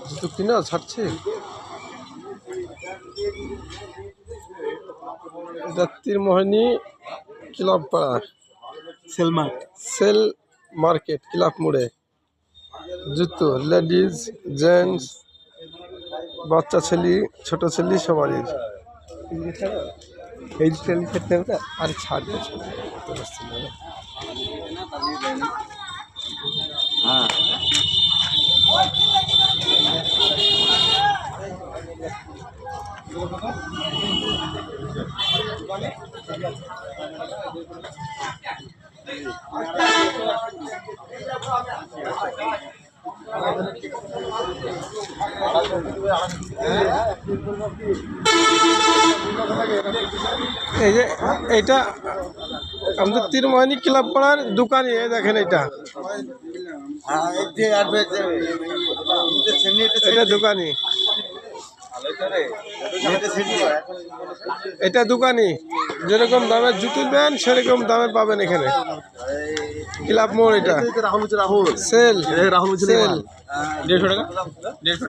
জুতো কিনা ছাড়ছে। এটা তীরমোহিনী ক্লাব পাড়া সেল মার্কেট ক্লাব মোড়ে জুতো লেডিস জেন্টস বাচ্চা ছেলে ছোট ছেলে সবারই। এই আর ছাড়বে হ্যাঁ এই যে এইটা আমাদের তীরমোহিনী ক্লাব পাড়ার দোকানই। দেখেন এটা এটা দোকানই, এটা দোকানই। যেরকম দামের জুতো নেন সেরকম দামের পাবেন এখানে ক্লাব মোড়। এটা রাহুল সেল রাহুল সেল 150 টাকা 150